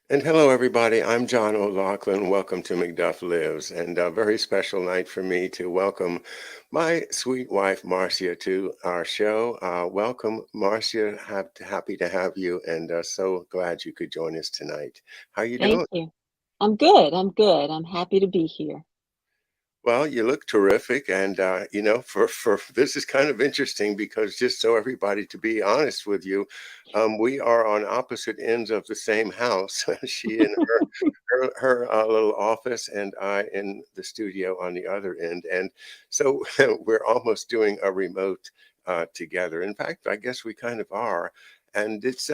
And hello, everybody. I'm John O'Loughlin. Welcome to McDuff Lives, and a very special night for me to welcome my sweet wife, Marcia, to our show. Welcome, Marcia. Happy to have you, and so glad you could join us tonight. How you Thank doing? you. I'm good. I'm good. I'm happy to be here. Well, you look terrific, and for this is kind of interesting because just so everybody, to be honest with you, we are on opposite ends of the same house. She in her little office, and I in the studio on the other end, and so we're almost doing a remote together. In fact, I guess we kind of are, and it's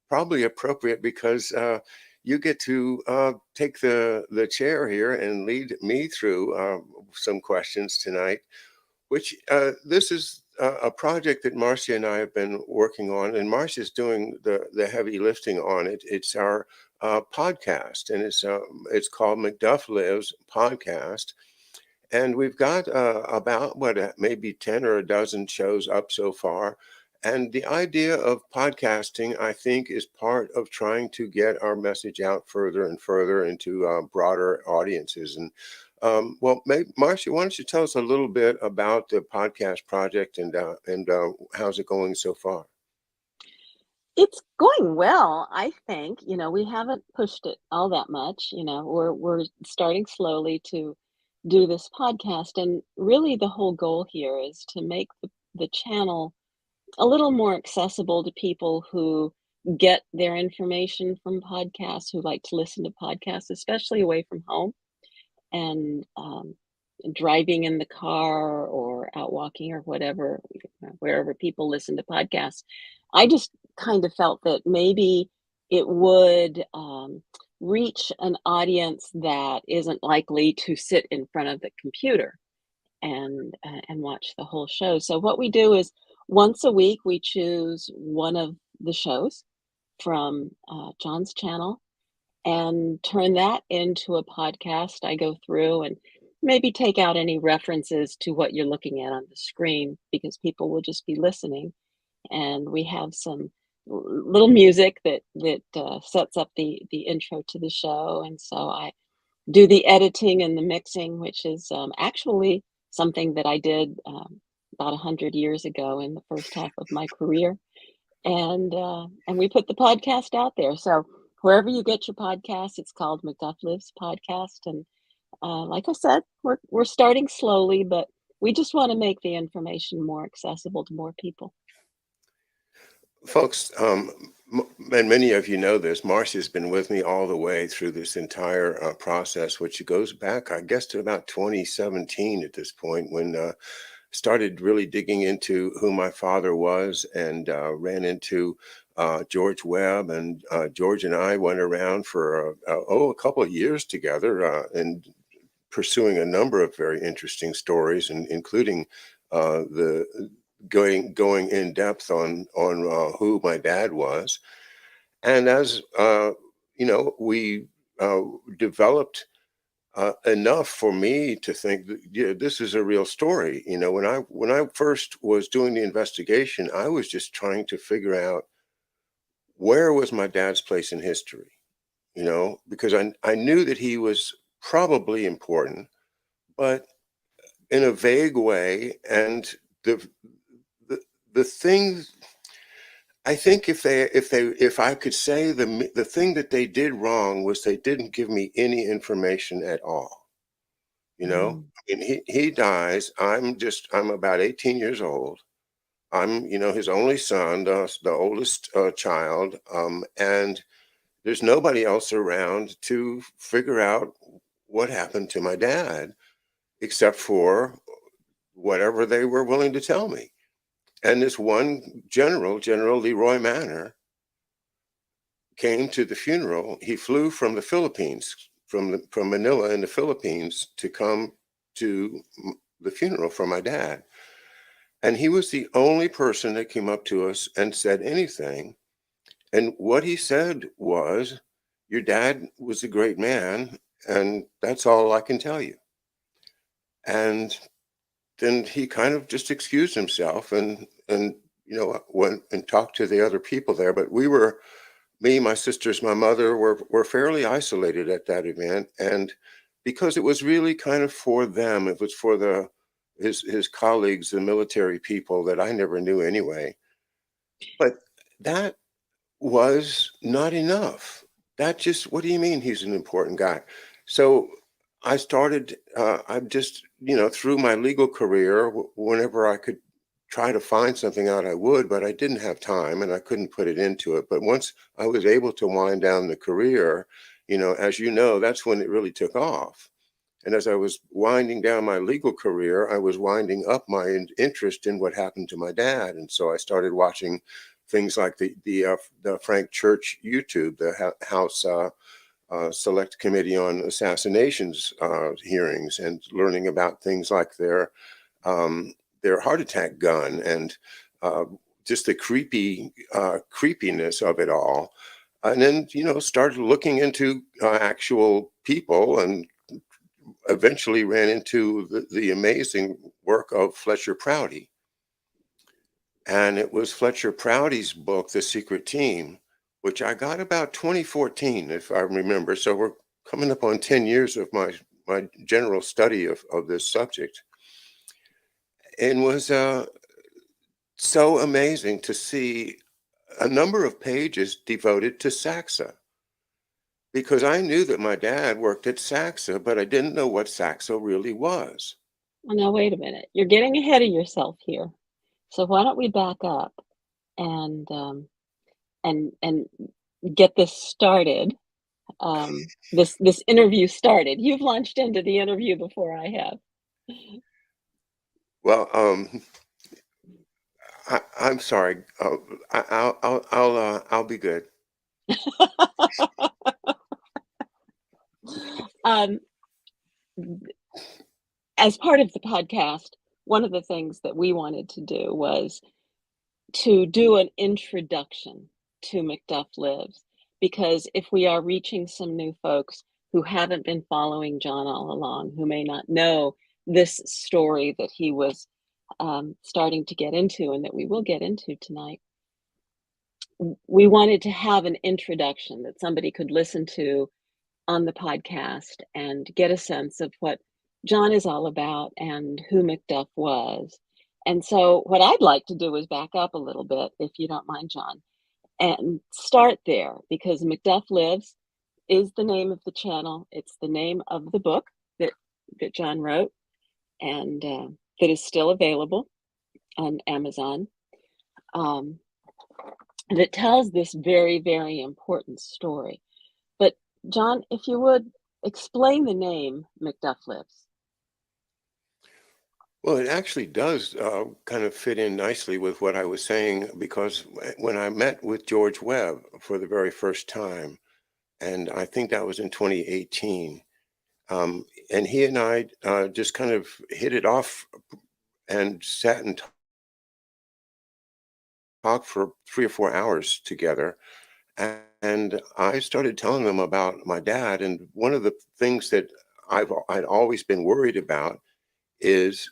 probably appropriate because. You get to take the chair here and lead me through some questions tonight, which this is a project that Marcia and I have been working on, and Marcia's doing the heavy lifting on it. It's our podcast, and it's called McDuff Lives Podcast, and we've got about maybe 10 or a dozen shows up so far. And the idea of podcasting, I think, is part of trying to get our message out further and further into broader audiences. And Marcia, why don't you tell us a little bit about the podcast project and how's it going so far? It's going well, I think. We haven't pushed it all that much. We're starting slowly to do this podcast, and really the whole goal here is to make the channel a little more accessible to people who get their information from podcasts, who like to listen to podcasts, especially away from home. And driving in the car or out walking or whatever, wherever people listen to podcasts, I just kind of felt that maybe it would reach an audience that isn't likely to sit in front of the computer and watch the whole show. So what we do is once a week we choose one of the shows from John's channel and turn that into a podcast. I go through and maybe take out any references to what you're looking at on the screen because people will just be listening. And we have some little music that sets up the intro to the show, and so I do the editing and the mixing, which is actually something that I did about 100 years ago in the first half of my career, and we put the podcast out there. So wherever you get your podcast, it's called McDuff Lives Podcast. And like I said, we're starting slowly, but we just want to make the information more accessible to more people. Folks, and many of you know this, Marcia's been with me all the way through this entire process, which goes back, I guess, to about 2017 at this point when started really digging into who my father was and ran into George Webb. And George and I went around for, a couple of years together and pursuing a number of very interesting stories, and including the going in depth on who my dad was. And as we uh, developed enough for me to think that, yeah, this is a real story. When I first was doing the investigation, I was just trying to figure out where was my dad's place in history. Because I knew that he was probably important, but in a vague way. And the the the thing, I think, if I could say, the thing that they did wrong was they didn't give me any information at all. Mm. I mean, he dies. I'm about 18 years old. I'm, his only son, the oldest child, and there's nobody else around to figure out what happened to my dad, except for whatever they were willing to tell me. And this one General Leroy Manor, came to the funeral. He flew from the Philippines, from Manila in the Philippines, to come to the funeral for my dad. And he was the only person that came up to us and said anything. And what he said was, "Your dad was a great man, and that's all I can tell you." And then he kind of just excused himself and went and talked to the other people there. But we were me, my sisters, my mother were fairly isolated at that event, and because it was really kind of for them, it was for his colleagues, the military people that I never knew anyway. But that was not enough. That just, what do you mean he's an important guy? So I started, I'm just, through my legal career, whenever I could try to find something out, I would, but I didn't have time and I couldn't put it into it. But once I was able to wind down the career, as you know, that's when it really took off. And as I was winding down my legal career, I was winding up my interest in what happened to my dad. And so I started watching things like the Frank Church YouTube, the House Select Committee on Assassinations hearings, and learning about things like their heart attack gun and uh, just the creepiness of it all. And then, started looking into actual people, and eventually ran into the amazing work of Fletcher Prouty. And it was Fletcher Prouty's book, The Secret Team, which I got about 2014, if I remember. So we're coming up on 10 years of my general study of this subject. And was so amazing to see a number of pages devoted to Saxa, because I knew that my dad worked at Saxa, but I didn't know what Saxa really was. Well, now wait a minute. You're getting ahead of yourself here. So why don't we back up and and get this started, this interview started. You've launched into the interview before I have. Well, I'm sorry. I'll be good. Um, as part of the podcast, one of the things that we wanted to do was to do an introduction to McDuff Lives, because if we are reaching some new folks who haven't been following John all along, who may not know this story that he was starting to get into and that we will get into tonight, we wanted to have an introduction that somebody could listen to on the podcast and get a sense of what John is all about and who McDuff was. And so, what I'd like to do is back up a little bit, if you don't mind, John, and start there, because McDuff Lives is the name of the channel. It's the name of the book that John wrote, and that is still available on Amazon. Um, that tells this very, very important story. But John, if you would explain the name McDuff Lives. Well, it actually does kind of fit in nicely with what I was saying, because when I met with George Webb for the very first time, and I think that was in 2018, and he and I just kind of hit it off and sat and talked for 3 or 4 hours together. And I started telling them about my dad. And one of the things that I'd always been worried about is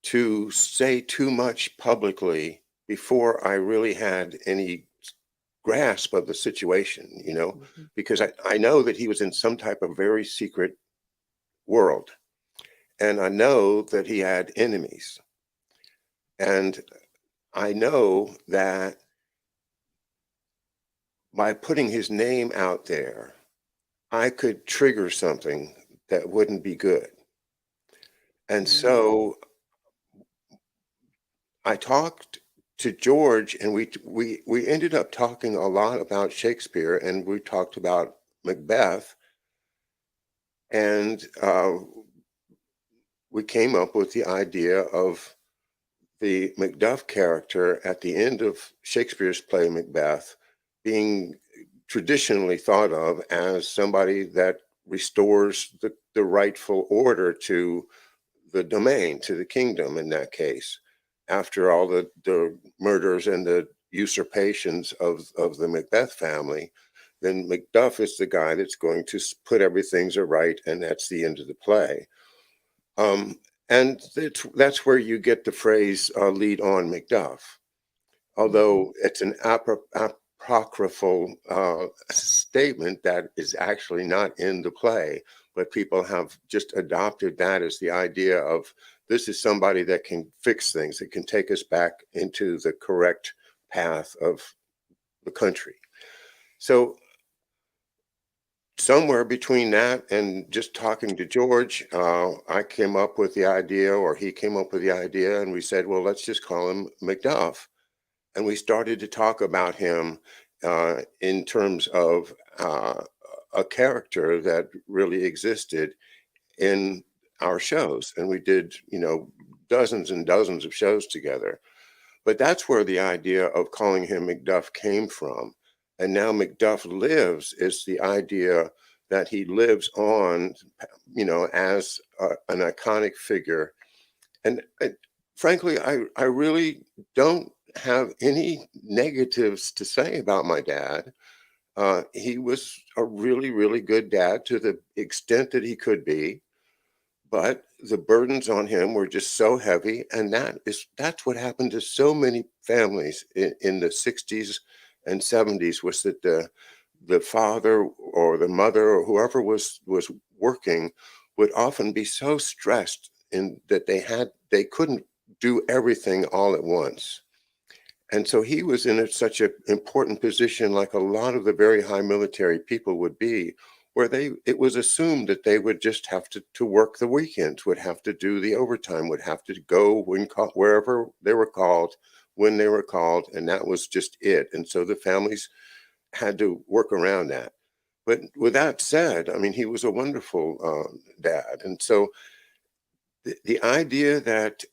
to say too much publicly before I really had any grasp of the situation, Mhm. because I know that he was in some type of very secret world. And I know that he had enemies. And I know that by putting his name out there, I could trigger something that wouldn't be good. And Mm, so I talked to George, and we ended up talking a lot about Shakespeare, and we talked about Macbeth, and we came up with the idea of the Macduff character at the end of Shakespeare's play Macbeth being traditionally thought of as somebody that restores the rightful order to the domain, to the kingdom in that case, after all the murders and the usurpations of the Macbeth family. Then Macduff is the guy that's going to put everything to right, and that's the end of the play. Um, and that's where you get the phrase "lead on, Macduff." mhm, Although it's an apocryphal statement that is actually not in the play, but people have just adopted that as the idea of this is somebody that can fix things, that can take us back into the correct path of the country. So somewhere between that and just talking to George, I came up with the idea, or he came up with the idea, and we said, well, let's just call him McDuff. And we started to talk about him in terms of a character that really existed in our shows. And we did, dozens and dozens of shows together. But that's where the idea of calling him McDuff came from. And now McDuff lives is the idea that he lives on, as an iconic figure. And frankly, I really don't have any negatives to say about my dad. He was a really, really good dad to the extent that he could be, but the burdens on him were just so heavy, and that's what happened to so many families in the 60s and 70s, was that the father or the mother or whoever was working would often be so stressed in that they couldn't do everything all at once. And so he was in such an important position, like a lot of the very high military people would be, where it was assumed that they would just have to work the weekends, would have to do the overtime, would have to go wherever they were called, when they were called, and that was just it. And so the families had to work around that. But with that said, I mean, he was a wonderful dad. And so the idea that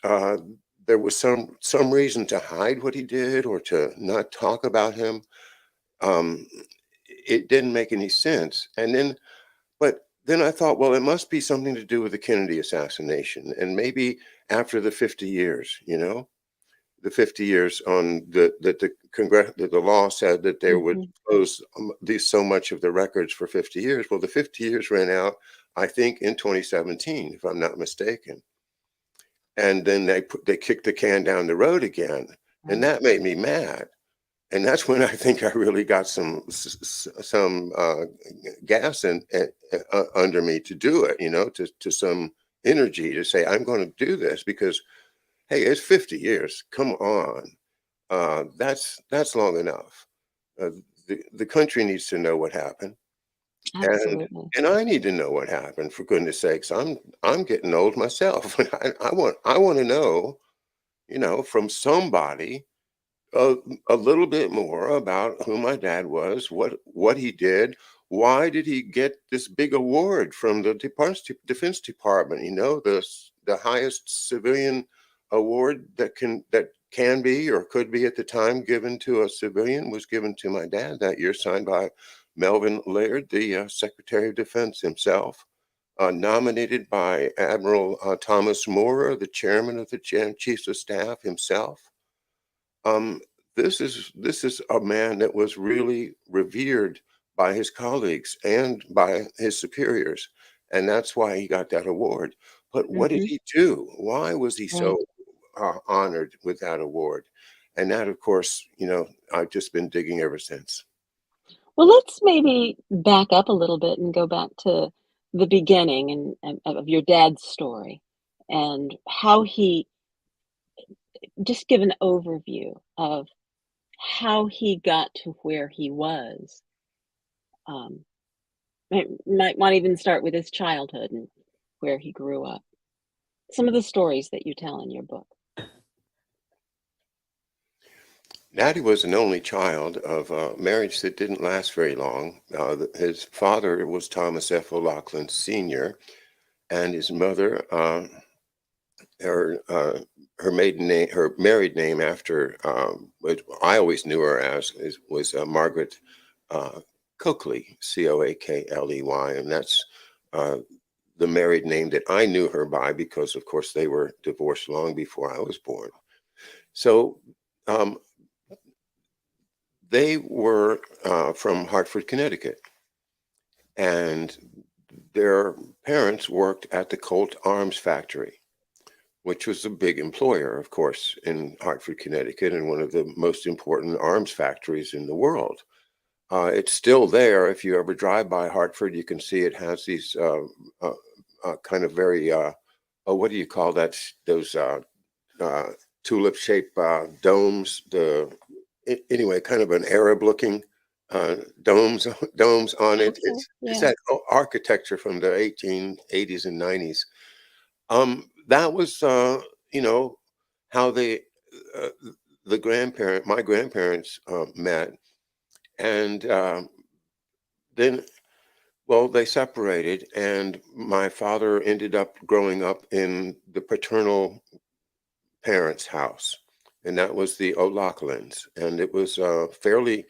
there was some reason to hide what he did or to not talk about him, um, it didn't make any sense. But then I thought, well, it must be something to do with the Kennedy assassination, and maybe after the 50 years, the 50 years on that the Congress, that the law said that they would Mhm. close these so much of the records for 50 years. Well, the 50 years ran out, I think, in 2017, if I'm not mistaken. And then they kicked the can down the road again, and Right. that made me mad. And that's when I think I really got some gas under me to do it, to some energy to say I'm going to do this because hey, it's 50 years. Come on, that's long enough. Uh, the country needs to know what happened, and Absolutely. and I need to know what happened. For goodness sakes, I'm getting old myself. I want to know, from somebody a, a little bit more about who my dad was, what he did, why did he get this big award from the Defense Department? The highest civilian award that can be or could be at the time given to a civilian was given to my dad that year, signed by Melvin Laird, the Secretary of Defense himself. Nominated by Admiral Thomas Moorer, the chairman of the Chiefs of Staff himself. Um, this is a man that was really revered by his colleagues and by his superiors, and that's why he got that award. But what did Mhm. he do? Why was he so Right. honored with that award? And that, of course, I've just been digging ever since. Well, let's maybe back up a little bit and go back to the beginning and of your dad's story and how he just give an overview of how he got to where he was. Um, might want to even start with his childhood and where he grew up. Some of the stories that you tell in your book. Natty was an only child of a marriage that didn't last very long. His father was Thomas F. O'Loughlin Sr., and his mother, her her maiden name, her married name after what I always knew her as was Margaret uh, Coakley, Coakley, and that's uh, the married name that I knew her by because, of course, they were divorced long before I was born. So um, they were from Hartford, Connecticut, and their parents worked at the Colt Arms factory, which was a big employer, of course, in Hartford, Connecticut, and one of the most important arms factories in the world. It's still there. If you ever drive by Hartford, you can see it has these uh, kind of very, what do you call that? Those uh, tulip-shaped domes. Anyway, kind of an Arab-looking domes domes on it. Okay, It's yeah. that architecture from the 1880s and 90s. That was, you know, how uh, my grandparents met, and then, well, they separated, and my father ended up growing up in the paternal parents' house, and that was the O'Loughlin's, and it was fairly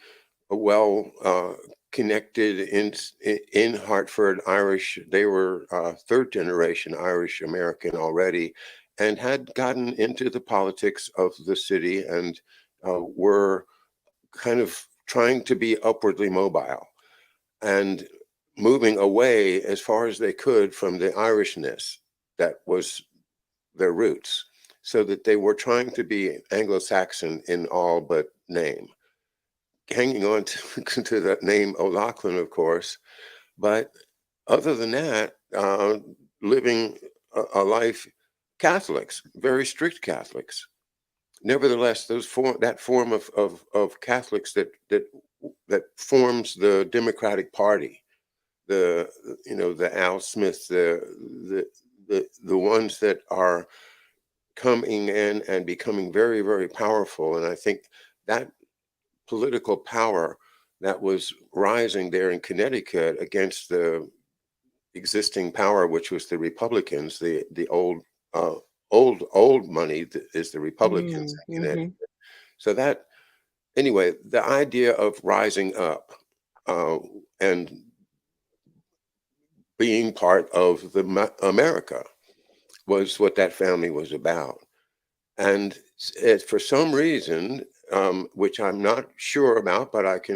well connected in Hartford Irish. They were third generation Irish American already, and had gotten into the politics of the city and were kind of trying to be upwardly mobile and moving away as far as they could from the Irishness that was their roots, so that they were trying to be Anglo-Saxon in all but name, hanging on to, to that name O'Loughlin, of course. But other than that, living a life Catholics, very strict Catholics. Nevertheless, that form of Catholics that forms the Democratic Party, the the Al Smith, the ones that are coming in and becoming very, very powerful. And I think that political power that was rising there in Connecticut against the existing power, which was the Republicans, the uh, old money is the Republicans Mm, in Connecticut. mhm. So that anyway, the idea of rising up uh, and being part of America was what that family was about. And for some reason, which I'm not sure about, but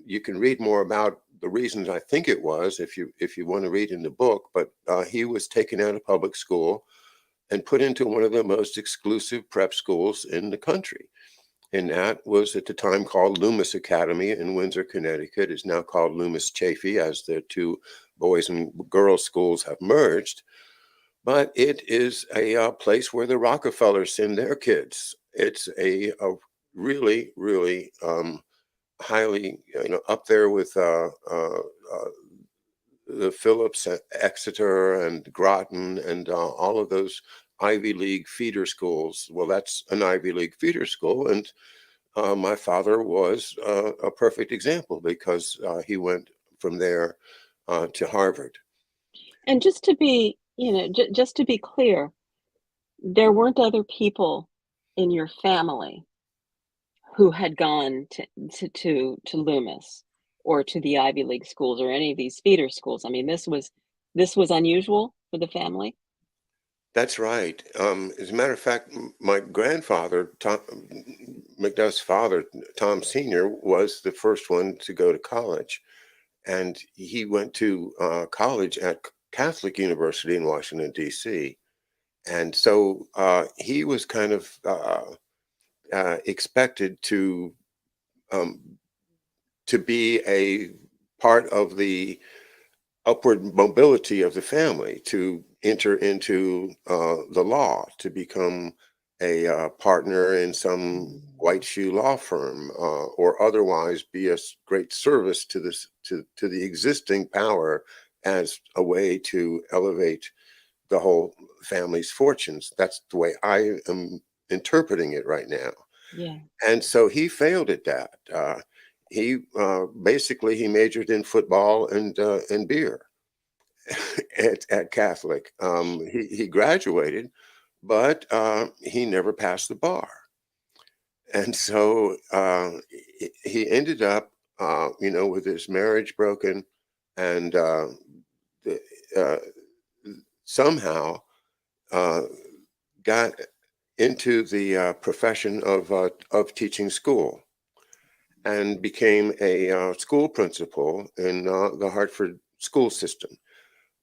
you can read more about the reasons I think it was if you want to read in the book. But he was taken out of public school and put into one of the most exclusive prep schools in the country. And that was at the time called Loomis Academy in Windsor, Connecticut. It's now called Loomis Chafee, as the two boys and girls schools have merged. But it is a place where the Rockefellers send their kids. It's a really, really highly, up there with the Phillips, Exeter, and Groton, and all of those Ivy League feeder schools. Well, that's an Ivy League feeder school, and my father was a perfect example because he went from there to Harvard. And just to be, just to be clear, there weren't other people in your family who had gone to Loomis or to the Ivy League schools or any of these feeder schools. I mean, this was unusual for the family? That's right. As a matter of fact, my grandfather, McDuff's father, Tom Sr., was the first one to go to college. And he went to college at Catholic University in Washington, D.C. And so he was kind of expected um, to be a part of the upward mobility of the family, to enter into the law, to become a partner in some white shoe law firm, or otherwise be a great service to to the existing power as a way to elevate the whole family's fortunes. That's the way I am interpreting it right now. Yeah. And so he failed at that. He basically he majored in football and beer at Catholic. He graduated, but he never passed the bar, and so he ended up, with his marriage broken, and the, uh, somehow uh, got into the profession of teaching school and became a school principal in the Hartford school system,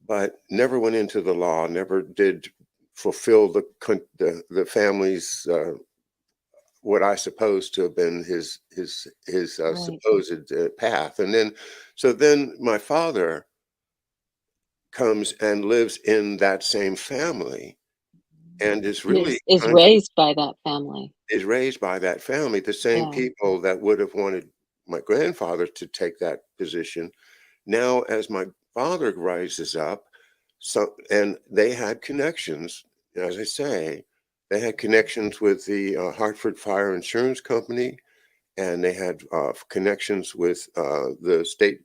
but never went into the law, never did fulfill the family's what I suppose to have been his Right. supposed path. And then, so then my father comes and lives in that same family and is And really is kind of raised by that family. is raised by that family, the same Yeah. people that would have wanted my grandfather to take that position. Now, as my father rises up, so and they had connections, as I say, they had connections with the Hartford Fire Insurance Company, and they had connections with the state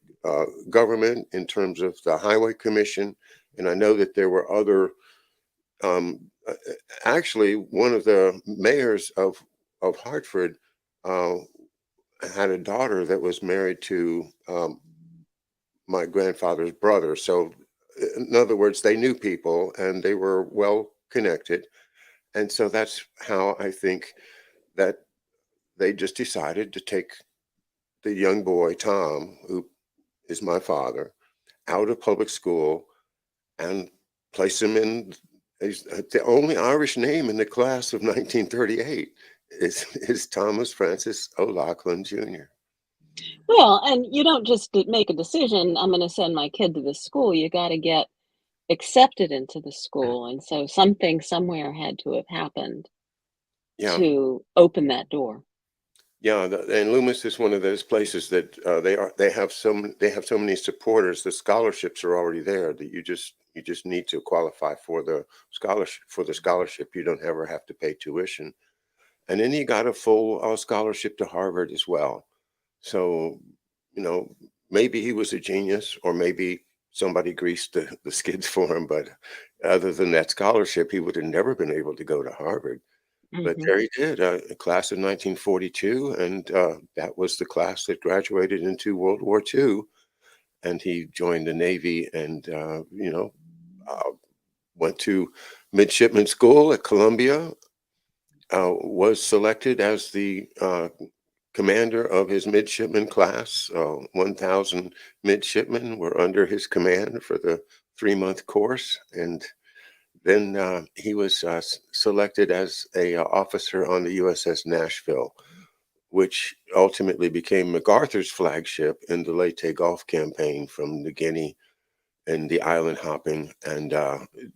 government in terms of the Highway Commission. And I know that there were other, um, uh, actually, one of the mayors of Hartford uh, had a daughter that was married to my grandfather's brother. So, in other words, they knew people and they were well connected. And so that's how I think that they just decided to take the young boy, Tom, who is my father, out of public school and place him in the only Irish name in the class of 1938 is Thomas Francis O'Loughlin Jr. Well, and you don't just make a decision, I'm going to send my kid to this school. You got to get accepted into the school. And so something somewhere had to have happened Yeah, to open that door. yeah, and Loomis is one of those places that they have so many supporters. The scholarships are already there that you just need to qualify for the scholarship. For the scholarship, you don't ever have to pay tuition, and then he got a full scholarship to Harvard as well. So, you know, maybe he was a genius, or maybe somebody greased the skids for him. But other than that scholarship, he would have never been able to go to Harvard. But Hmm. there he did, a class of 1942, and that was the class that graduated into World War II. And he joined the Navy, and uh, went to midshipman school at Columbia. Was selected as the commander of his midshipman class. 1,000 midshipmen were under his command for the 3-month course, and then he was selected as a officer on the USS Nashville, which ultimately became MacArthur's flagship in the Leyte Gulf campaign from New Guinea and the island hopping. And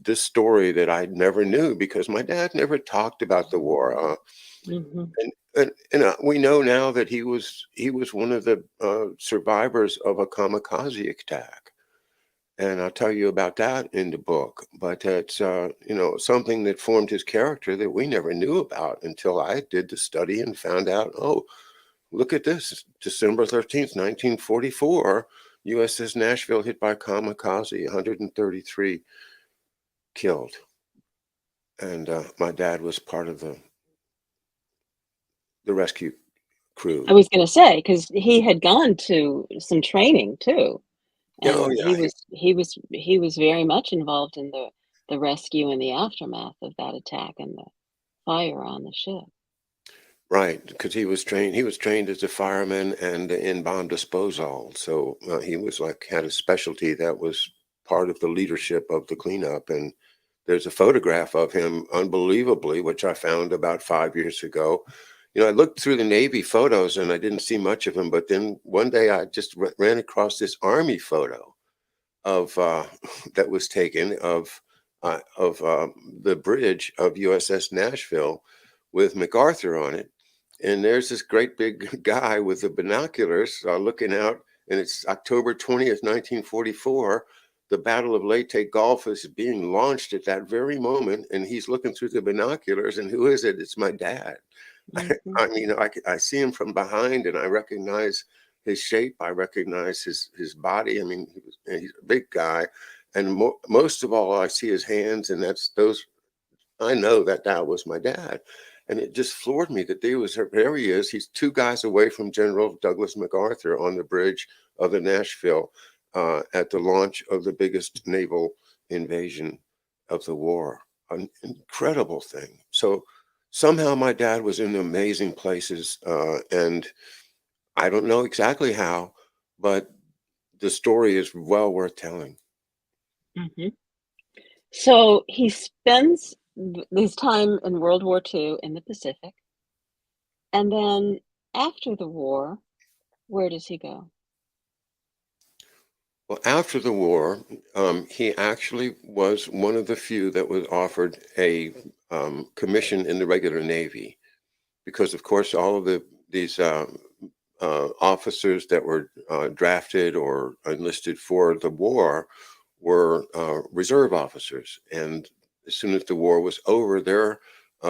this story that I never knew because my dad never talked about the war. Hmm. And we know now that he was one of the survivors of a kamikaze attack, and I'll tell you about that in the book. But it's something that formed his character that we never knew about until I did the study and found out. Oh, look at this! December 13th, 1944, USS Nashville hit by kamikaze, 133 killed, and my dad was part of the rescue I crew. was going to say, because he had gone to some training too. Yeah, oh And yeah, he was very much involved in the rescue and the aftermath of that attack and the fire on the ship. right, because he was trained as a fireman and in bomb disposal. So he was like had a specialty that was part of the leadership of the cleanup. And there's a photograph of him, unbelievably, which I found about 5 years ago. I looked through the Navy photos and I didn't see much of him, but then one day I just ran across this Army photo of that was taken of the bridge of USS Nashville with MacArthur on it, and there's this great big guy with the binoculars looking out, and it's October 20th, 1944. The Battle of Leyte Gulf is being launched at that very moment, and he's looking through the binoculars. And who is it? It's my dad. Hmm. I mean, I see him from behind, and I recognize his shape. I recognize his body. I mean, he's a big guy, and most of all, I see his hands, and that's those. I know that that was my dad, and it just floored me that there he is. He's two guys away from General Douglas MacArthur on the bridge of the Nashville at the launch of the biggest naval invasion of the war. An incredible thing. So somehow my dad was in amazing places, and I don't know exactly how, but the story is well worth telling. Hmm. So he spends his time in World War II in the Pacific, and then after the war, where does he go? Well, after the war, he actually was one of the few that was offered a commission in the regular Navy, because, of course, all of these officers that were drafted or enlisted for the war were reserve officers, and as soon as the war was over, their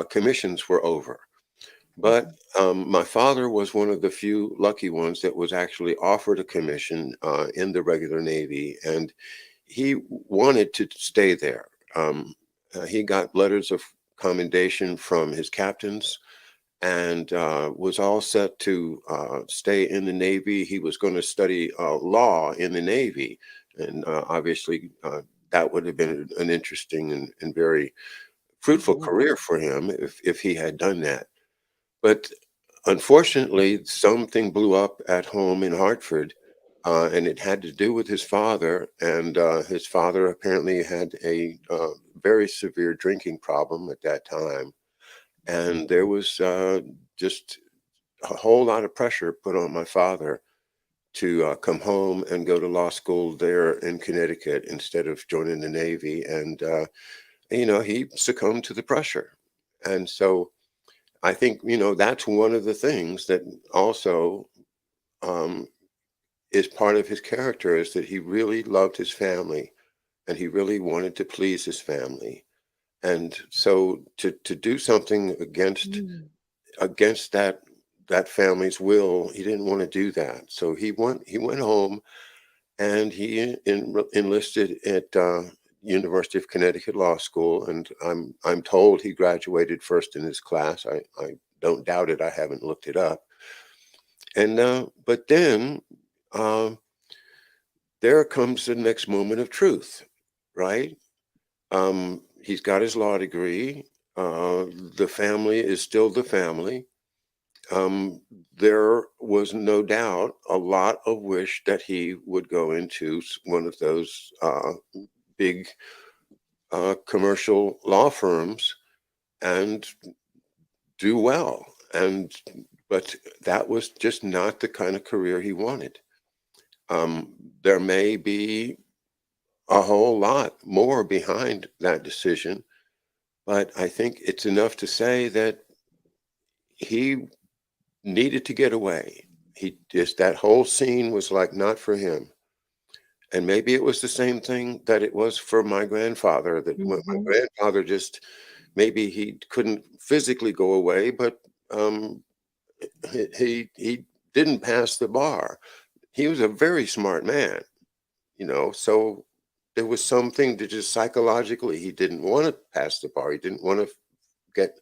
commissions were over. But Mhm, my father was one of the few lucky ones that was actually offered a commission in the regular Navy, and he wanted to stay there. He got letters of commendation from his captains and was all set to stay in the Navy. He was going to study law in the Navy, and obviously that would have been an interesting and very fruitful mhm, career for him if he had done that. But unfortunately, something blew up at home in Hartford, and it had to do with his father. And his father apparently had a very severe drinking problem at that time. And there was just a whole lot of pressure put on my father to come home and go to law school there in Connecticut instead of joining the Navy. And, he succumbed to the pressure. And so I think, that's one of the things that also um, is part of his character, is that he really loved his family and he really wanted to please his family. And so to do something mm, against that family's will, he didn't want to do that. So he went home and he enlisted at University of Connecticut Law School, and I'm told he graduated first in his class. I don't doubt it. I haven't looked it up. And but then uh, there comes the next moment of truth, right? He's got his law degree. The family is still the family. Um, there was no doubt a lot of wish that he would go into one of those big commercial law firms and do well. And but that was just not the kind of career he wanted. There may be a whole lot more behind that decision, but I think it's enough to say that he needed to get away. He just that whole scene was like not for him. And maybe it was the same thing that it was for my grandfather, that when my mhm. grandfather just maybe he couldn't physically go away, but um, he didn't pass the bar. He was a very smart man, so there was something that just psychologically he didn't want to pass the bar. He didn't want to get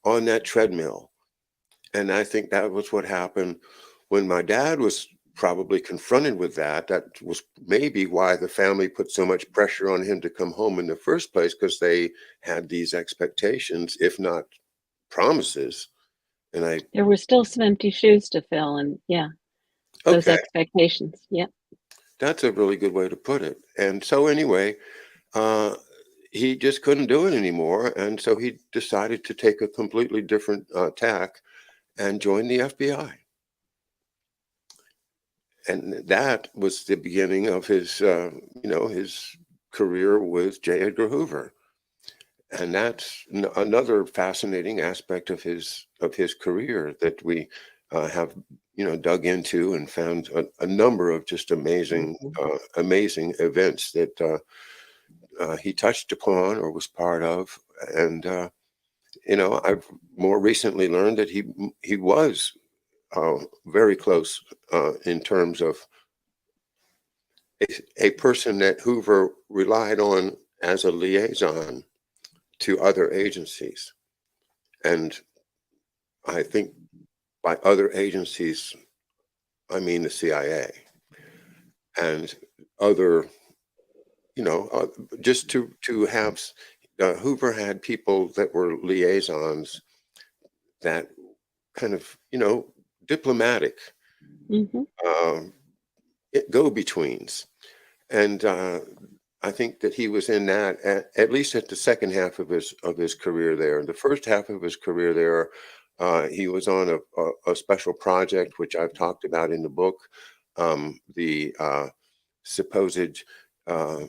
on that treadmill. And I think that was what happened when my dad was probably confronted with that. That was maybe why the family put so much pressure on him to come home in the first place, because they had these expectations, if not promises. And There were still some empty shoes to fill, and yeah, those okay, expectations. Yep. that's a really good way to put it. And so anyway, uh, he just couldn't do it anymore. And so he decided to take a completely different tack and join the FBI. And that was the beginning of his career with J. Edgar Hoover. And that's another fascinating aspect of his career that we have dug into and found a number of just Mhm, amazing events that he touched upon or was part of. And I've more recently learned that he was very close in terms of a person that Hoover relied on as a liaison to other agencies. And I think by other agencies, I mean the CIA and other, just to have Hoover had people that were liaisons, that kind of, diplomatic mhm. um, go betweens. And I think that he was in that at least at the second half of his career there. The first half of his career there, he was on a special project which I've talked about in the book, the supposed uh,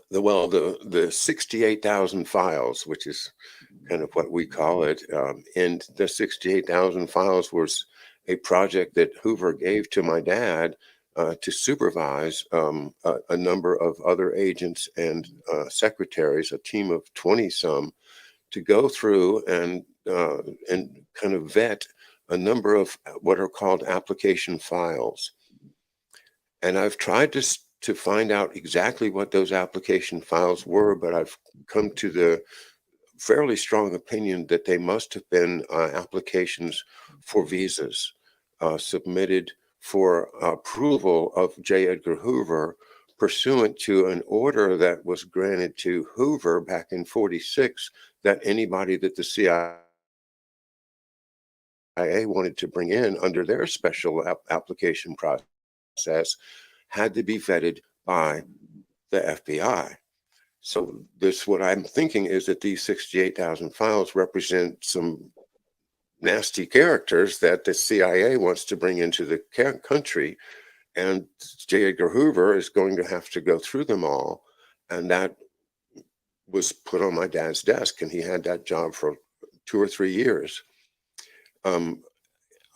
the 68,000 files, which is kind of what we call it. And the 68,000 files was a project that Hoover gave to my dad to supervise a number of other agents and secretaries, a team of 20 some, to go through and kind of vet a number of what are called application files. And I've tried to find out exactly what those application files were, but I've come to the fairly strong opinion that they must have been applications for visas submitted for approval of J. Edgar Hoover pursuant to an order that was granted to Hoover back in 46 that anybody that the CIA wanted to bring in under their special application process had to be vetted by the FBI. So this, what I'm thinking is that these 68,000 files represent some nasty characters that the CIA wants to bring into the country, and J. Edgar Hoover is going to have to go through them all. And that was put on my dad's desk, and he had that job for 2 or 3 years. Um,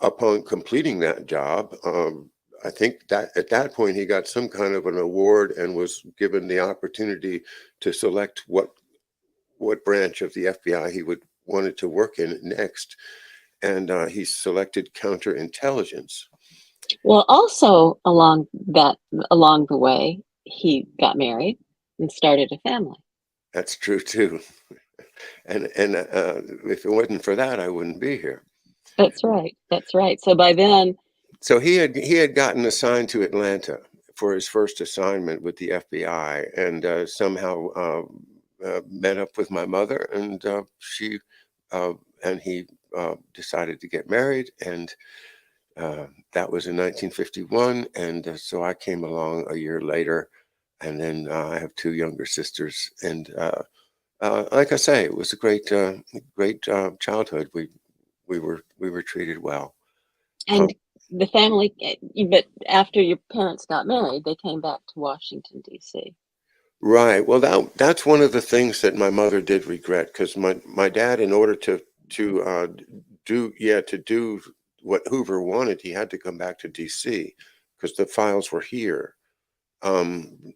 Upon completing that job, I think that at that point he got some kind of an award and was given the opportunity to select what branch of the FBI he would wanted to work in next, and he selected counterintelligence. Well, also along the way, he got married and started a family. That's true too. And if it wasn't for that, I wouldn't be here. That's right. That's right. So by then, So he had gotten assigned to Atlanta for his first assignment with the FBI, and somehow met up with my mother, and she and he decided to get married, and that was in 1951, and so I came along a year later, and then I have two younger sisters, and like I say, it was a great childhood. We were treated well. and the family, but after your parents got married, they came back to Washington, D.C. Right. Well, that's one of the things that my mother did regret, because my dad, in order to do what Hoover wanted, he had to come back to D.C. because the files were here. Um,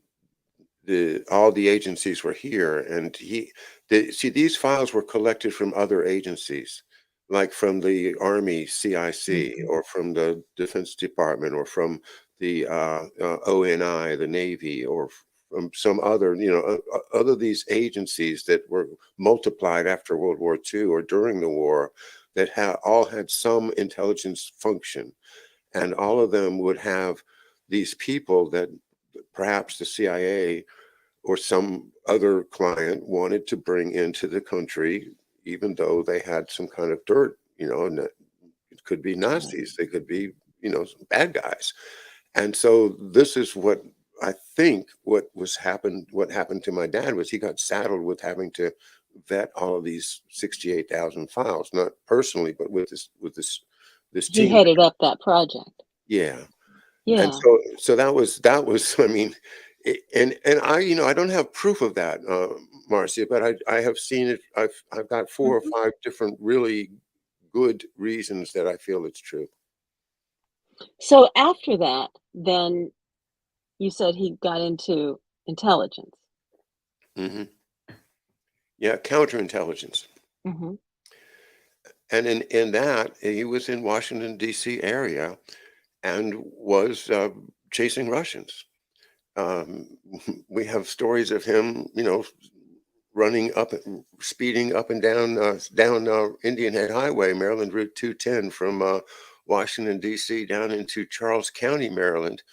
all the agencies were here, and see, these files were collected from other agencies, like from the Army CIC, Mhm. or from the Defense Department, or from the ONI, the Navy, or from some other, other these agencies that were multiplied after World War II or during the war, that all had some intelligence function, and all of them would have these people that perhaps the CIA or some other client wanted to bring into the country, even though they had some kind of dirt, and it could be Right. Nazis, they could be, bad guys. And so this is what I think what happened to my dad was he got saddled with having to vet all of these 68,000 files, not personally, but with this He team. headed up that project. Yeah. And Yeah. so that was I mean, and I don't have proof of that, Marcia, but I have seen it. I've got four or Mhm. five different really good reasons that I feel it's true. So after that, then you said he got into intelligence. Hmm. Yeah, counterintelligence. Hmm. And in that, he was in Washington D.C. area and was chasing Russians. Um, we have stories of him, running up, speeding up and down Indian Head Highway, Maryland Route 210, from Washington D.C. down into Charles County, Maryland,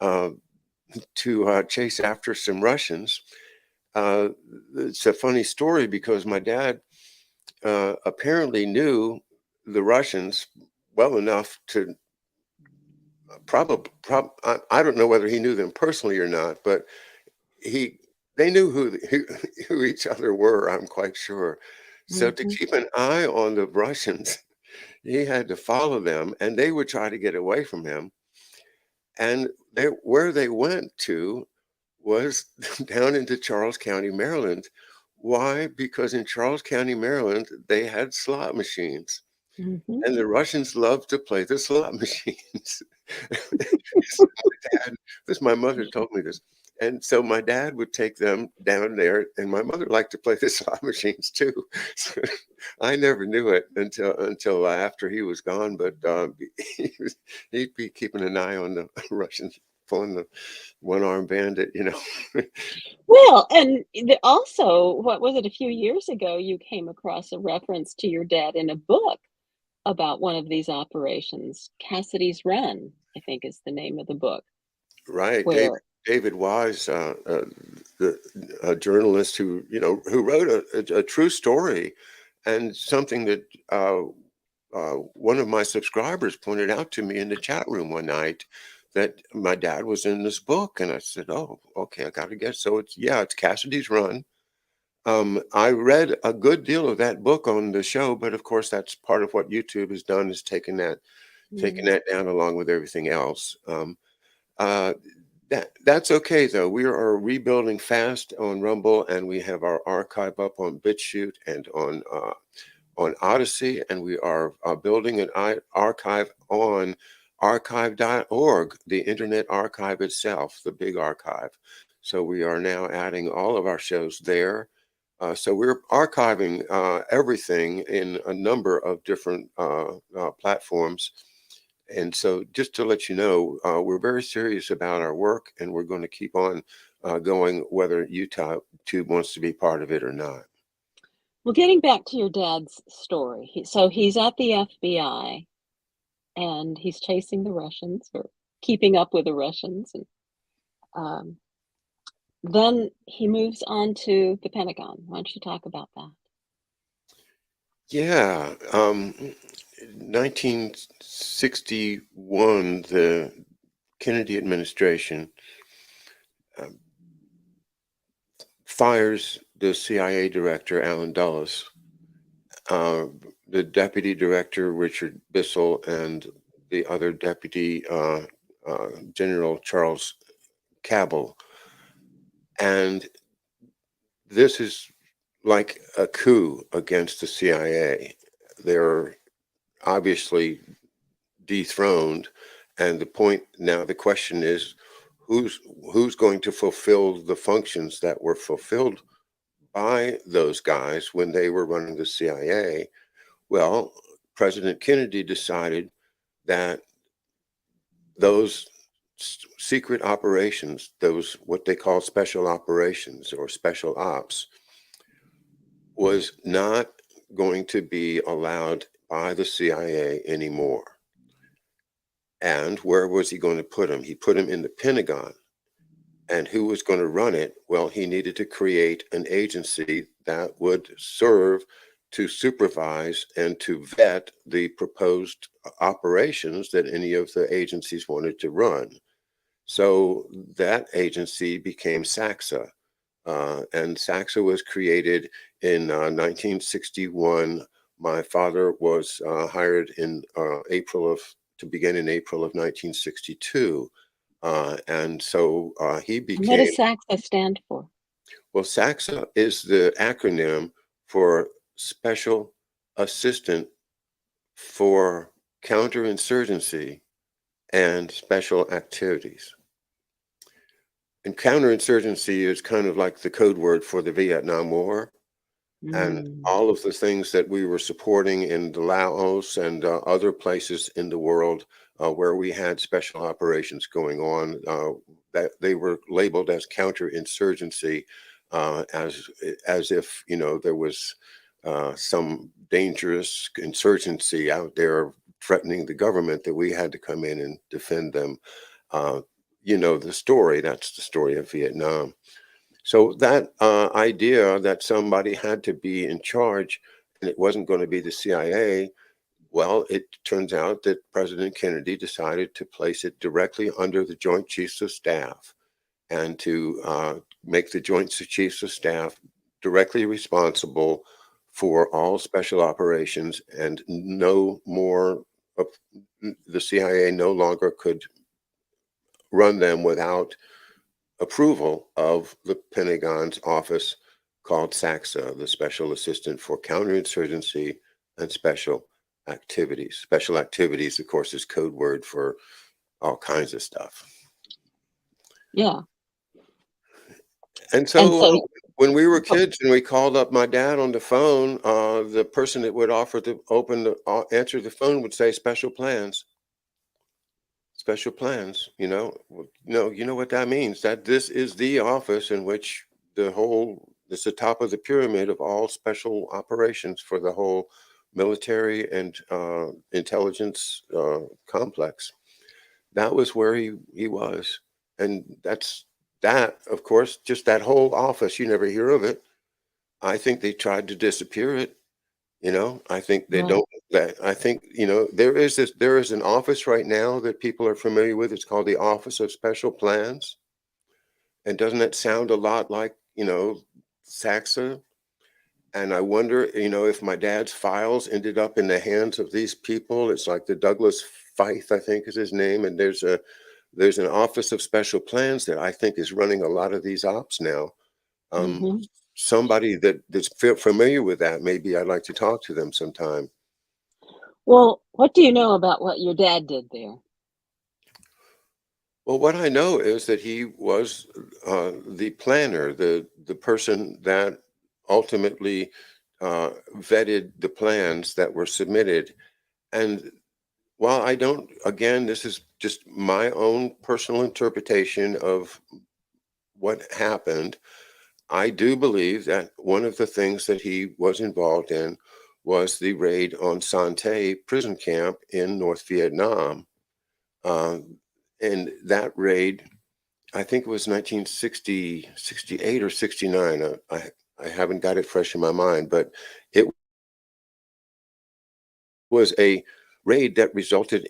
uh, to chase after some Russians. Uh, it's a funny story because my dad apparently knew the Russians well enough to probably, I don't know whether he knew them personally or not, but he they knew who each other were, I'm quite sure. So to Mhm. keep an eye on the Russians, he had to follow them, and they would try to get away from him. And where they went to was down into Charles County, Maryland. Why? Because in Charles County, Maryland, they had slot machines, Mhm. and the Russians loved to play the slot machines. So my dad, this my mother told me this, and so my dad would take them down there, and my mother liked to play the slot machines too. So I never knew it until after he was gone, but he'd be keeping an eye on the Russians pulling the one-armed bandit, you know. Well, and also, what was it, a few years ago, you came across a reference to your dad in a book about one of these operations. Cassidy's Run, I think is the name of the book, Right, where David Wise, the a journalist who, who wrote a true story, and something that one of my subscribers pointed out to me in the chat room one night, that my dad was in this book, and I said, "Oh, okay, I got to guess." So it's Cassidy's Run. I read a good deal of that book on the show, but of course, that's part of what YouTube has done, is taken mm, that down along with everything else. Uh, that's okay though. We are rebuilding fast on Rumble, and we have our archive up on BitChute and on Odyssey, and we are building an archive on archive.org, the Internet Archive itself, the big archive. So we are now adding all of our shows there. So we're archiving everything in a number of different platforms. And so, just to let you know, we're very serious about our work, and we're going to keep on going, whether YouTube wants to be part of it or not. well, getting back to your dad's story, so he's at the FBI and he's chasing the Russians or keeping up with the Russians, and um, then he moves on to the Pentagon. Why don't you talk about that? Yeah, 1961, the Kennedy administration um, fires the CIA director, Alan Dulles, uh, the deputy director, Richard Bissell, and the other deputy, General Charles Cabell. And this is like a coup against the CIA. They're obviously dethroned, and the question is, who's who's going to fulfill the functions that were fulfilled by those guys when they were running the CIA? Well, President Kennedy decided that those secret operations, those what they call special operations or special ops, was not going to be allowed by the CIA anymore. And where was he going to put him? He put him in the Pentagon. And who was going to run it? Well, he needed to create an agency that would serve to supervise and to vet the proposed operations that any of the agencies wanted to run. So that agency became SACSA. And SACSA was created in 1961. My father was hired in to begin in April of 1962. And so he And what became, does SACSA stand for? well, SACSA is the acronym for Special Assistant for Counterinsurgency and Special Activities. And counterinsurgency is kind of like the code word for the Vietnam War. And Mm. all of the things that we were supporting in the Laos and other places in the world where we had special operations going on, that they were labeled as counterinsurgency, as if there was some dangerous insurgency out there threatening the government, that we had to come in and defend them. Uh, the story. That's the story of Vietnam. So that idea that somebody had to be in charge and it wasn't going to be the CIA, well, it turns out that President Kennedy decided to place it directly under the Joint Chiefs of Staff. and to make the Joint Chiefs of Staff directly responsible for all special operations, and no more of the CIA no longer could run them without approval of the Pentagon's office called SACSA, the Special Assistant for Counterinsurgency and Special Activities. Special activities, of course, is code word for all kinds of stuff. Yeah. And And so so when we were oh, kids and we called up my dad on the phone, the person that would offer to answer the phone would say special plans. Special plans, well, you know what that means, that this is the office in which it's the top of the pyramid of all special operations for the whole military and intelligence complex. That was where he was. And that, of course, just that whole office, you never hear of it. I think they tried to disappear it. I think they right. don't that I think, there is an office right now that people are familiar with. It's called the Office of Special Plans. And doesn't it sound a lot like, SACSA? And I wonder, if my dad's files ended up in the hands of these people. It's like the Douglas Feith, I think is his name. And there's an Office of Special Plans that I think is running a lot of these ops now. Um, Mhm. Somebody that's familiar with that, maybe I'd like to talk to them sometime. Well, what do you know about what your dad did there? Well, what I know is that he was the planner, the person that ultimately vetted the plans that were submitted. And while I don't, again, this is just my own personal interpretation of what happened. I do believe that one of the things that he was involved in was the raid on Sante prison camp in North Vietnam. And that raid, I think it was 1960, 68 or 69. I haven't got it fresh in my mind, but it was a raid that resulted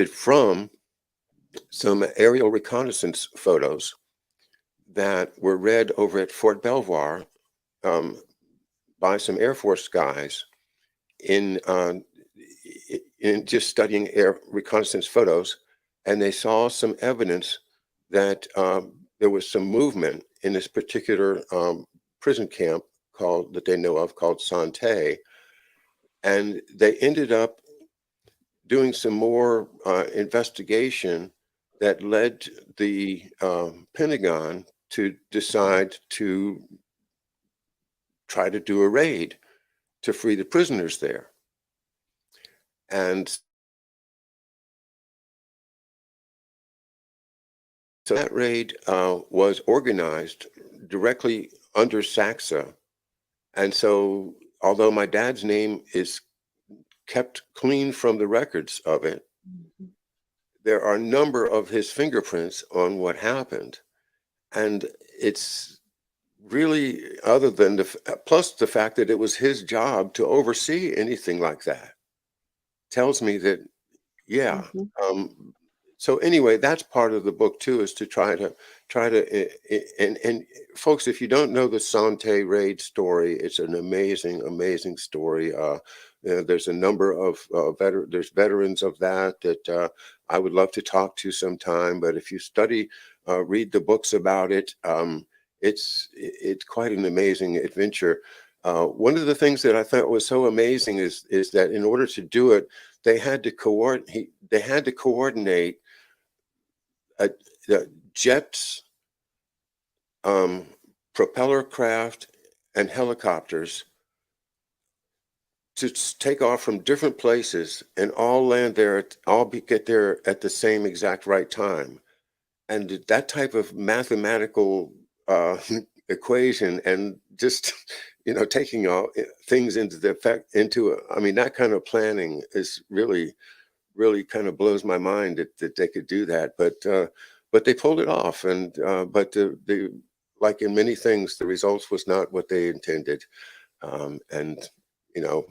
from some aerial reconnaissance photos that were read over at Fort Belvoir um, by some Air Force guys in in just studying air reconnaissance photos, and they saw some evidence that there was some movement in this particular prison camp called that they know of called Sante, and they ended up doing some more investigation that led the Pentagon to decide to try to do a raid to free the prisoners there. And so that raid was organized directly under SACSA. And so, although my dad's name is kept clean from the records of it, Mhm. there are a number of his fingerprints on what happened. And it's really, other than plus the fact that it was his job to oversee anything like that, tells me that, yeah. Mhm. Um, so anyway, that's part of the book too, is to and folks, if you don't know the Sante raid story, it's an amazing, amazing story. There's a number of there's veterans of that I would love to talk to sometime. But if you read the books about it, it's quite an amazing adventure. One of the things that I thought was so amazing is that in order to do it, they had to coordinate uh, the jets, um, propeller craft, and helicopters to take off from different places and all land there, get there at the same exact right time. And that type of mathematical equation, and just taking all things into the effect I mean, that kind of planning is really kind of blows my mind that they could do that. But they pulled it off. And but the like in many things, the results was not what they intended. And you know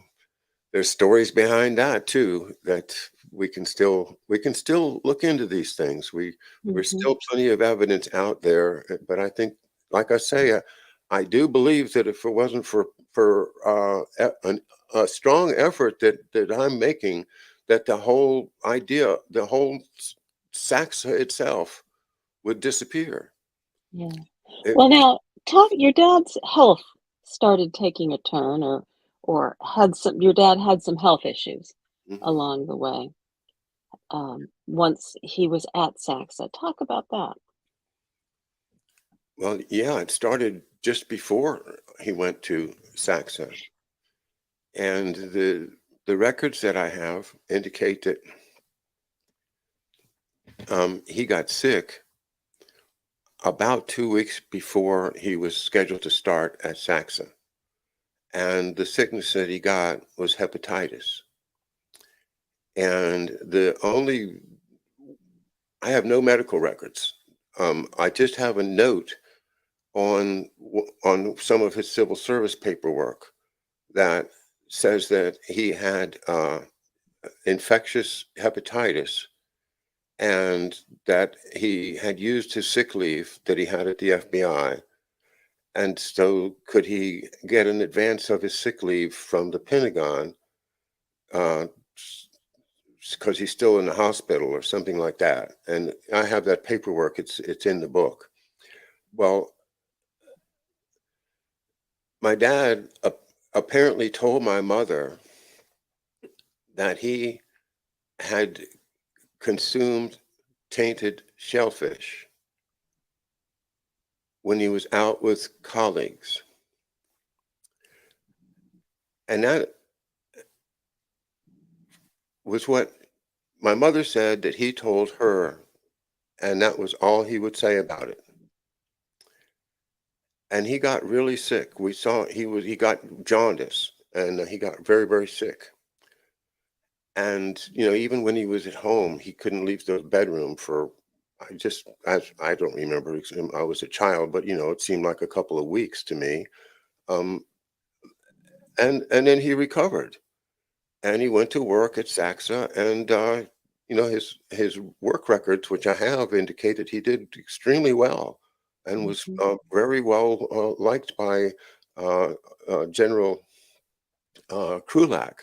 There's stories behind that too that we can still look into these things. We're Mhm. still plenty of evidence out there, but I think, like I say, I do believe that if it wasn't for a strong effort that I'm making, that the whole idea, the whole Saxa itself would disappear. Yeah. It, Well, now, talk your dad's health started taking a turn or had some your dad had some health issues mhm. along the way, once he was at Saxa. Talk about that. Well, yeah, it started just before he went to Saxa. And the records that I have indicate that he got sick about 2 weeks before he was scheduled to start at Saxa. And the sickness that he got was hepatitis. And I have no medical records. I just have a note on some of his civil service paperwork that says that he had infectious hepatitis and that he had used his sick leave that he had at the FBI. And so, could he get an advance of his sick leave from the Pentagon because he's still in the hospital or something like that? And I have that paperwork. It's in the book. Well, my dad apparently told my mother that he had consumed tainted shellfish when he was out with colleagues. And that was what my mother said that he told her, and that was all he would say about it. And he got really sick. We saw he got jaundice, and he got very, very sick. And even when he was at home, he couldn't leave the bedroom for I don't remember. I was a child, but it seemed like a couple of weeks to me. Um, and then he recovered, and he went to work at Saxa, and his work records, which I have, indicated he did extremely well, and was Mhm. very well liked by uh, General Krulak,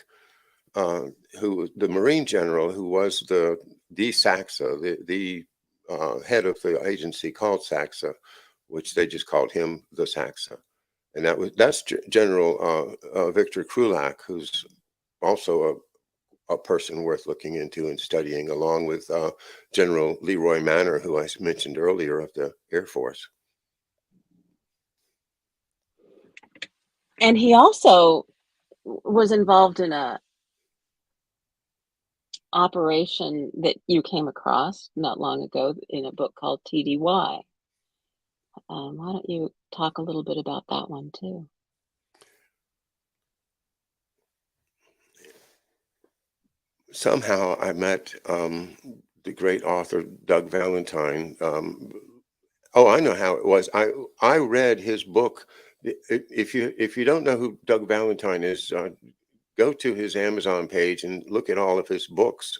uh, the Marine general who was the Saxa, the head of the agency called Saxa, which they just called him the Saxa, and that's General Victor Krulak, who's also a person worth looking into and studying, along with General Leroy Manor, who I mentioned earlier of the Air Force. And he also was involved in a operation that you came across not long ago in a book called TDY. Why don't you talk a little bit about that one too? Somehow I met the great author Doug Valentine. Oh, I know how it was. I read his book. If you don't know who Doug Valentine is, go to his Amazon page and look at all of his books.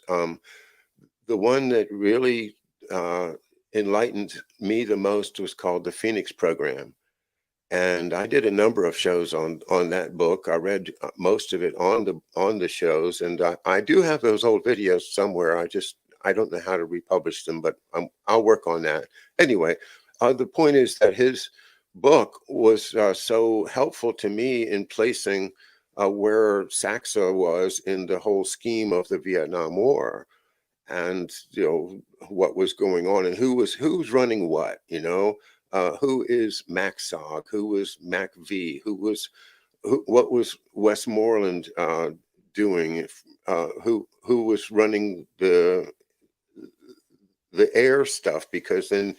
The one that really enlightened me the most was called The Phoenix Program. And I did a number of shows on that book. I read most of it on the shows, and I do have those old videos somewhere. I don't know how to republish them, but I'll work on that. Anyway, the point is that his book was so helpful to me in placing where Saxa was in the whole scheme of the Vietnam War, and what was going on, and who's running what, who is MacSog, who was MacV, what was Westmoreland doing, who was running the air stuff, because then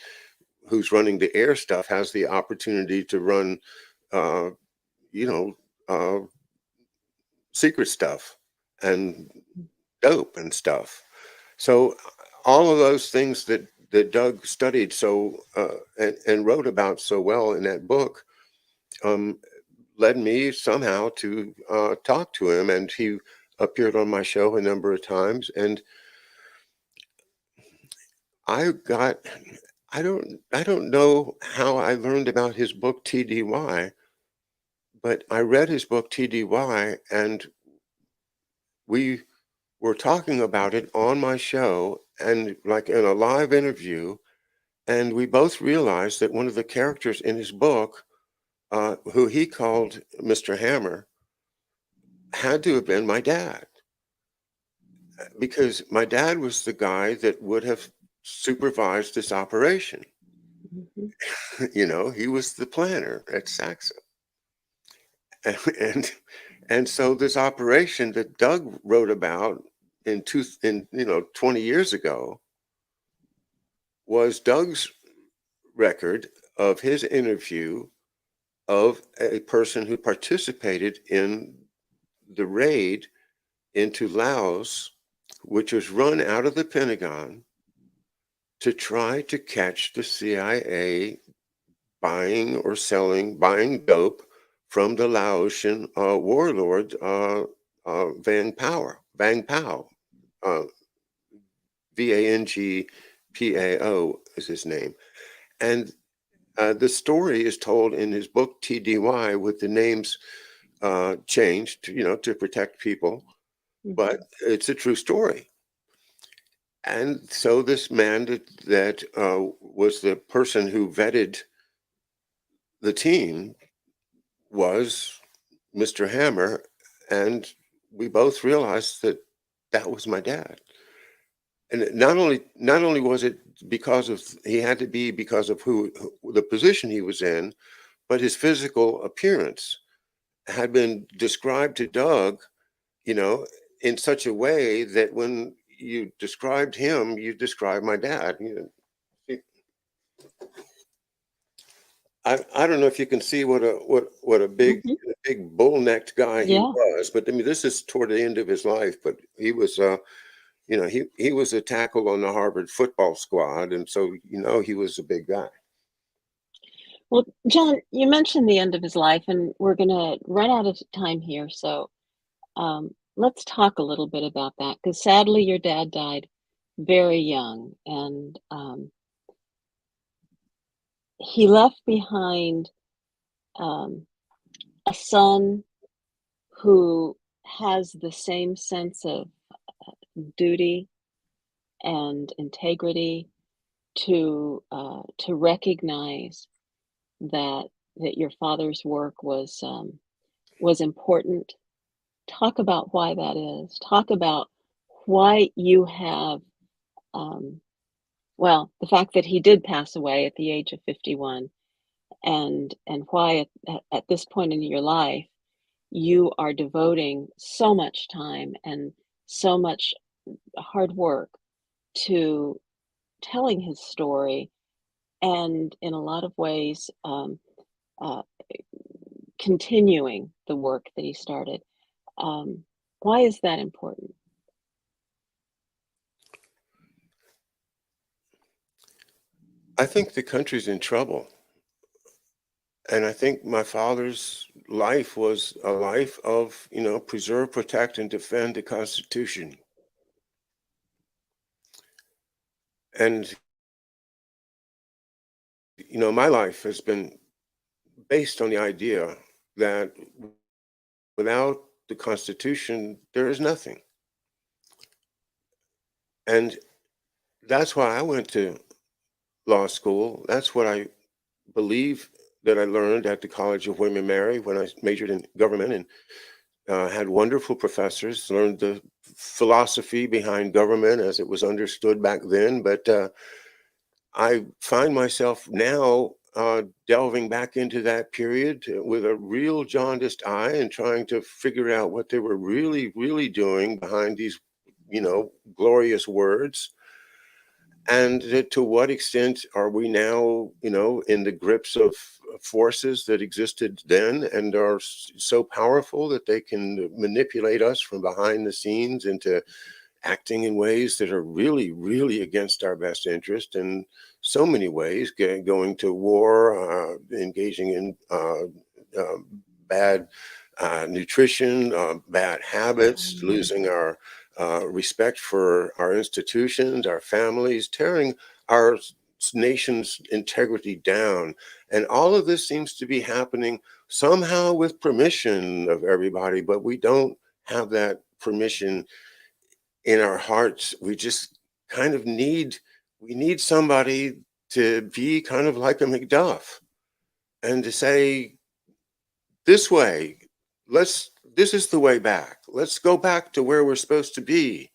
who's running the air stuff has the opportunity to run uh, you know uh, secret stuff and dope and stuff. So all of those things that Doug studied and wrote about so well in that book um, led me somehow to talk to him, and appeared on my show a number of times, and I got I don't know how I learned about his book TDY, but I read his book TDY, and we were talking about it on my show and like in a live interview, and we both realized that one of the characters in his book, who he called Mr. Hammer, had to have been my dad, because my dad was the guy that would have supervised this operation. Mhm. He was the planner at Saxa. And and so this operation that Doug wrote about in 20 years ago was Doug's record of his interview of a person who participated in the raid into Laos, which was run out of the Pentagon to try to catch the CIA buying dope from the Laotian warlord Vang Pao, uh, Vangpao is his name, and the story is told in his book TDY with the names changed, to protect people, but Mhm. it's a true story. And so this man that was the person who vetted the team was Mr. Hammer, and we both realized that that was my dad. And not only was it because of he had to be because of who the position he was in, but his physical appearance had been described to Doug, you know, in such a way that when you described him, you described my dad. I don't know if you can see what a Mhm. big bull-necked guy he Yeah. was, but I mean this is toward the end of his life. But he was, he was a tackle on the Harvard football squad, and so he was a big guy. Well, John, you mentioned the end of his life, and we're gonna run out of time here, so let's talk a little bit about that. Because sadly, your dad died very young, and he left behind um, a son who has the same sense of duty and integrity to recognize that your father's work was important. Talk about why that is. Talk about why you have um, well, the fact that he did pass away at the age of 51, and why at this point in your life you are devoting so much time and so much hard work to telling his story, and in a lot of ways uh, continuing the work that he started. Why is that important? I think the country's in trouble, and I think my father's life was a life of preserve, protect, and defend the Constitution. And my life has been based on the idea that without the Constitution, there is nothing. And that's why I went to law school. That's what I believe that I learned at the College of William and Mary when I majored in government, and had wonderful professors, learned the philosophy behind government as it was understood back then. But I find myself now delving back into that period with a real jaundiced eye and trying to figure out what they were really, really doing behind these, glorious words. And to what extent are we now, in the grips of forces that existed then and are so powerful that they can manipulate us from behind the scenes into acting in ways that are really, really against our best interest in so many ways, going to war, engaging in bad nutrition, bad habits, Mm. losing our respect for our institutions, our families, tearing our nation's integrity down. And all of this seems to be happening somehow with permission of everybody, but we don't have that permission in our hearts. We just kind of need somebody to be kind of like a McDuff and to say, this way, this is the way back. Let's go back to where we're supposed to be.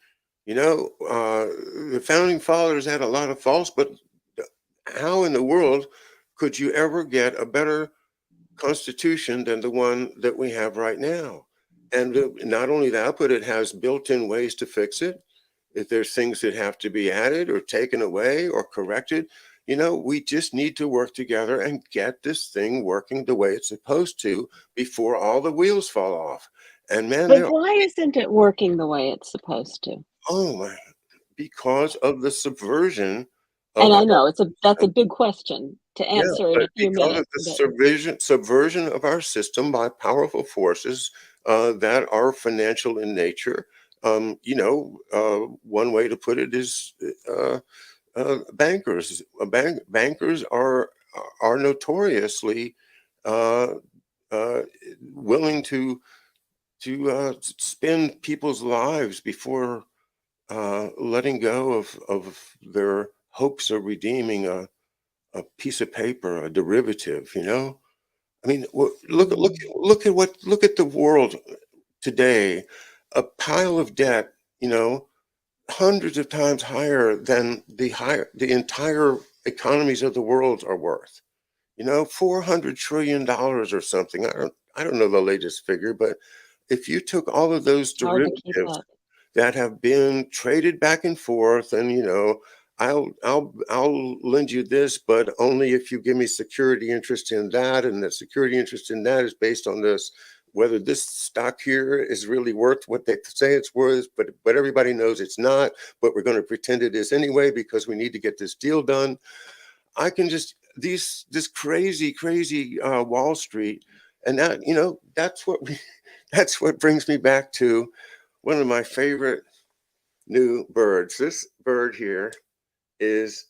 You know, the founding fathers had a lot of faults, but how in the world could you ever get a better constitution than the one that we have right now? And not only that, but it has built-in ways to fix it. If there's things that have to be added or taken away or corrected, we just need to work together and get this thing working the way it's supposed to before all the wheels fall off. And man, But why isn't it working the way it's supposed to? oh my, because of the subversion And of I our, know that's a big question to yeah, answer in but a few because of minutes, the but subversion of our system by powerful forces that are financial in nature. One way to put it is bankers. Bankers are notoriously uh, uh, willing to spend people's lives before letting go of their hopes of redeeming a piece of paper, a derivative. I mean, mm, look at the world today. A pile of debt. Hundreds of times higher than the entire economies of the world are worth. 400 trillion dollars or something. I don't know the latest figure, but if you took all of those it's hard to keep derivatives up. that have been traded back and forth, and I'll lend you this, but only if you give me security interest in that, and the security interest in that is based on this, whether this stock here is really worth what they say it's worth, but everybody knows it's not, but we're going to pretend it is anyway because we need to get this deal done. I can just these this crazy Wall Street, and that's what we that's what brings me back to one of my favorite new birds. This bird here is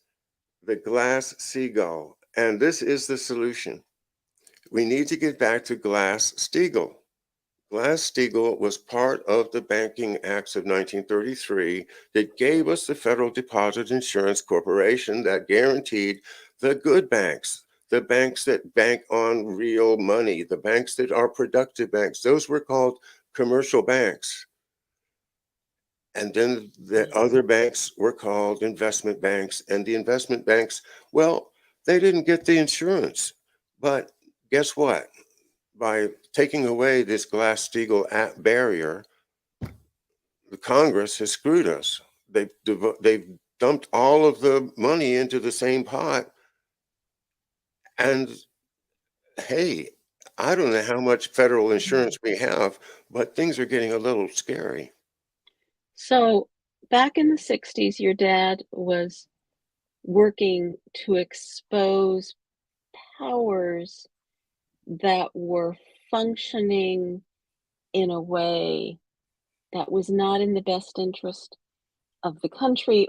the glass seagull, and this is the solution. We need to get back to Glass-Steagall. Glass-Steagall was part of the Banking Acts of 1933 that gave us the Federal Deposit Insurance Corporation that guaranteed the good banks, the banks that bank on real money, the banks that are productive banks. Those were called commercial banks. And then the Mm. other banks were called investment banks. And the investment banks, well, they didn't get the insurance. But guess what? By taking away this Glass-Steagall barrier, the Congress has screwed us. They've dumped all of the money into the same pot. And hey, I don't know how much federal Mm. insurance we have, but things are getting a little scary. So, back in the '60s, your dad was working to expose powers that were functioning in a way that was not in the best interest of the country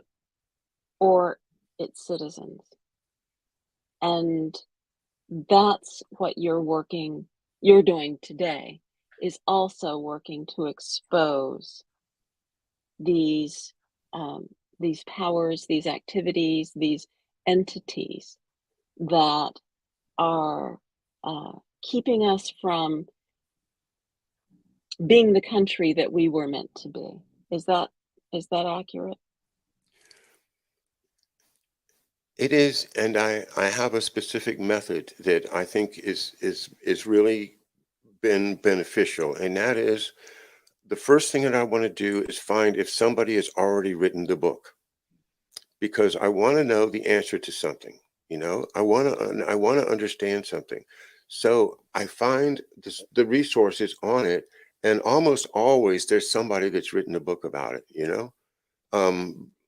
or its citizens. And that's what you're doing today, is also working to expose these um, these powers, these activities, these entities that are keeping us from being the country that we were meant to be. Is that is that accurate? It is, and I have a specific method that I think is really been beneficial, and that is the first thing that I want to do is find if somebody has already written the book because I want to know the answer to something. I want to understand something. So I find the resources on it, and almost always there's somebody that's written a book about it.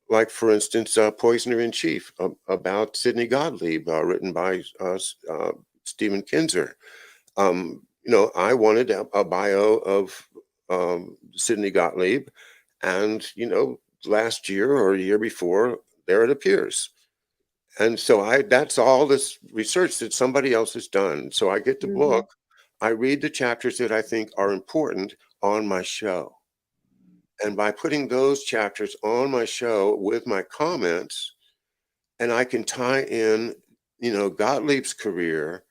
Like for instance, Poisoner in Chief about Sidney Gottlieb, written by Stephen Kinzer. I wanted a bio of Sidney Gottlieb, and last year or a year before, there it appears. And so that's all this research that somebody else has done. So I get the Mhm. book, I read the chapters that I think are important on my show. And by putting those chapters on my show with my comments, and I can tie in, Gottlieb's career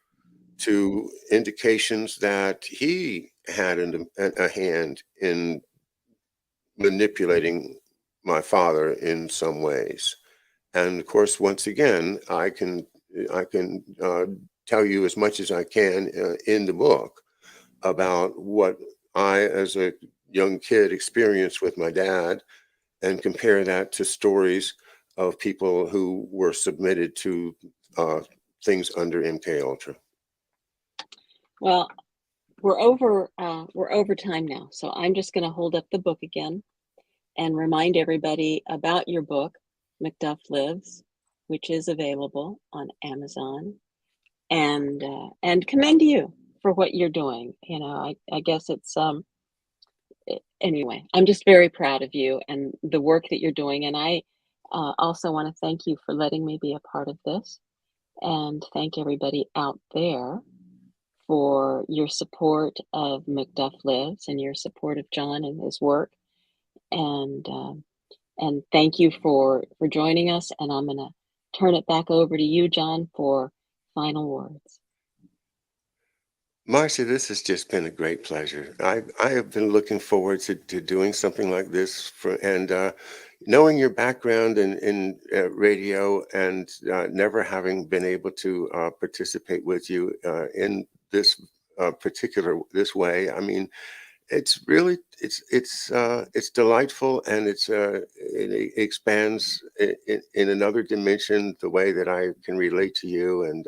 to indications that he had a hand in manipulating my father in some ways. And of course, once again, I can tell you as much as I can in the book about what I, as a young kid, experienced with my dad, and compare that to stories of people who were submitted to uh, things under MK Ultra. Well, we're over time now, so I'm just gonna hold up the book again and remind everybody about your book, McDuff Lives, which is available on Amazon, and commend you for what you're doing. I guess it's anyway. I'm just very proud of you and the work that you're doing, and I also want to thank you for letting me be a part of this, and thank everybody out there for your support of McDuff Lives and your support of John and his work. And thank you for joining us. And I'm gonna turn it back over to you, John, for final words. Marcia, this has just been a great pleasure. I have been looking forward to doing something like this and knowing your background in radio, and never having been able to participate with you in this particular this way. I mean, it's really it's delightful, and it expands in another dimension the way that I can relate to you, and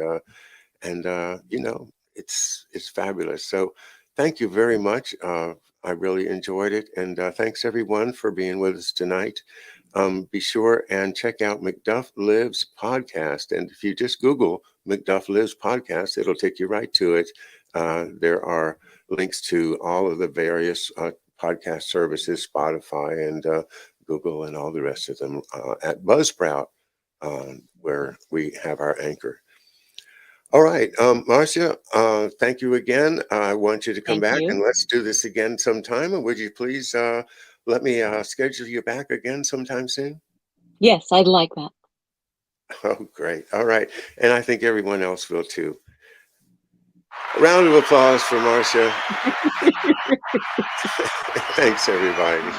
it's fabulous. So thank you very much. I really enjoyed it, and thanks everyone for being with us tonight. Be sure and check out McDuff Lives podcast, and if you just Google McDuff Lives podcast, it'll take you right to it. There are links to all of the various podcast services, Spotify and Google and all the rest of them, at Buzzsprout, where we have our anchor. All right, Marcia, thank you again. I want you to come Thank back, and you. let's do this again sometime. And would you please let me schedule you back again sometime soon? Yes, I'd like that. Oh, great. All right. And I think everyone else will too. A round of applause for Marcia. Thanks, everybody.